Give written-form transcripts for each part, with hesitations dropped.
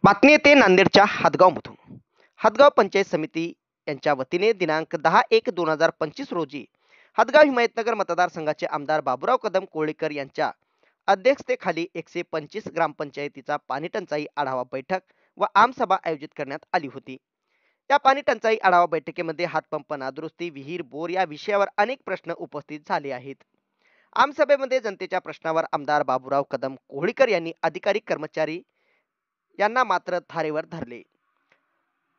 बातमी येते नांदेडच्या हदगावमधून. हदगाव पंचायत समिती यांच्या वतीने दिनांक 10/1/2025 रोजी हदगाव हिमायतनगर मतदारसंघाचे आमदार बाबूराव कदम कोळीकर यांच्या अध्यक्षतेखाली 125 ग्रामपंचायतीचा पाणी टंचाई आढावा बैठक व आमसभा आयोजित करण्यात आली होती. त्या पाणी टंचाई आढावा बैठकीमध्ये हातपंप नादुरुस्ती, विहीर, बोर या विषयावर अनेक प्रश्न उपस्थित झाले आहेत. आमसभेमध्ये जनतेच्या प्रश्नावर आमदार बाबूराव कदम कोळीकर यांनी अधिकारी कर्मचारी यांना मात्र धारेवर धरले.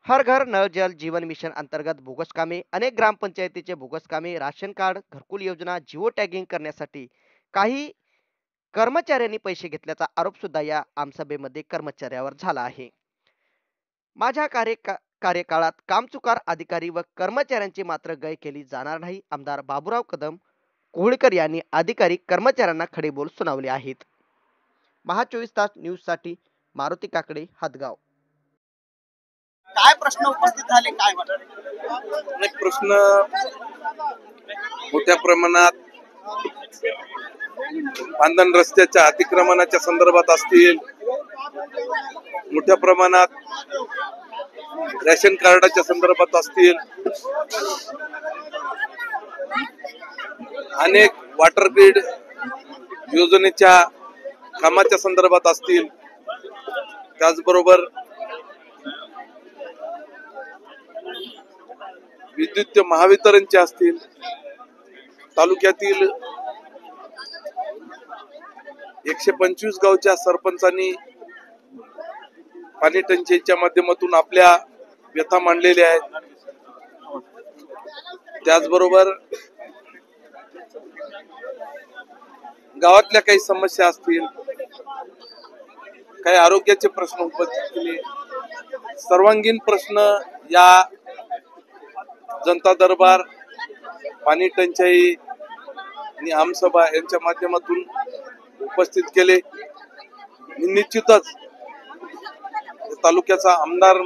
हर घर नळ जल जीवन मिशन अंतर्गत बोगस कामे, अनेक ग्रामपंचायतीचे बोगस कामे, राशन कार्ड, घरकुल योजना, जिओ टॅगिंग करण्यासाठी काही कर्मचाऱ्यांनी पैसे घेतल्याचा आरोप सुद्धा या आमसभेमध्ये कर्मचाऱ्यावर झाला आहे. माझ्या कार्यकाळात कामचुकार अधिकारी व कर्मचाऱ्यांची मात्र गय केली जाणार नाही. आमदार बाबूराव कदम कोहळकर यांनी अधिकारी कर्मचाऱ्यांना खडे बोल सुनावले आहेत. महा 24 तास न्यूज साठी मारुती काकडे, हदगाव. काय प्रश्न उपस्थित झाले, काय वाटतं? अनेक प्रश्न मोठ्या प्रमाणात पांधन रस्त्याच्या अतिक्रमणाच्या संदर्भात असतील, मोठ्या प्रमाणात रेशन कार्डाच्या संदर्भात असतील, अनेक वॉटर ग्रीड योजनेच्या कामाच्या संदर्भात असतील, त्याचबरोबर विद्युत महावितरणचे असतील, तालुक्यातील 125 गावच्या सरपंचांनी पाणी टंचाईच्या माध्यमातून आपल्या व्यथा मांडलेल्या आहेत. त्याचबरोबर गावातल्या काही समस्या असतील, काही आरोग्याचे प्रश्न उपस्थित केले. सर्वांगीण प्रश्न या जनता दरबार, पाणी टंचाई आणि आमसभा यांच्या माध्यमातून उपस्थित केले. निश्चितच तालुक्याचा आमदार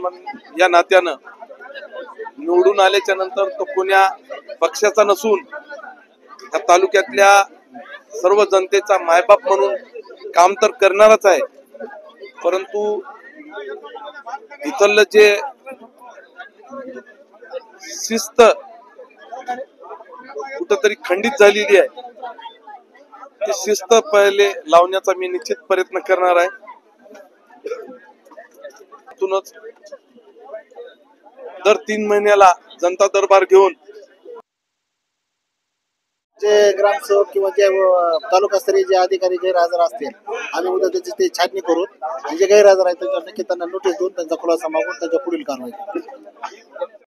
या नात्यानं निवडून आल्याच्या नंतर तो कोण्या पक्षाचा नसून त्या तालुक्यातल्या सर्व जनतेचा मायबाप म्हणून काम तर करणारच आहे, परंतु इथलं जे शिस्त कुठंतरी खंडित झालेली आहे, ती शिस्त पहिले लावण्याचा मी निश्चित प्रयत्न करणार आहे. दर 3 महिन्याला जनता दरबार घेऊन जे ग्रामसेवक किंवा जे तालुकास्तरीय जे अधिकारी गैरहजर असतील, आम्ही उद्या त्याची ते छाननी करून आणि जे गैरहजर आहेत त्यांना नोटीस देऊन त्यांचा खुलासा मागून त्यांच्या पुढील कारवाई करू.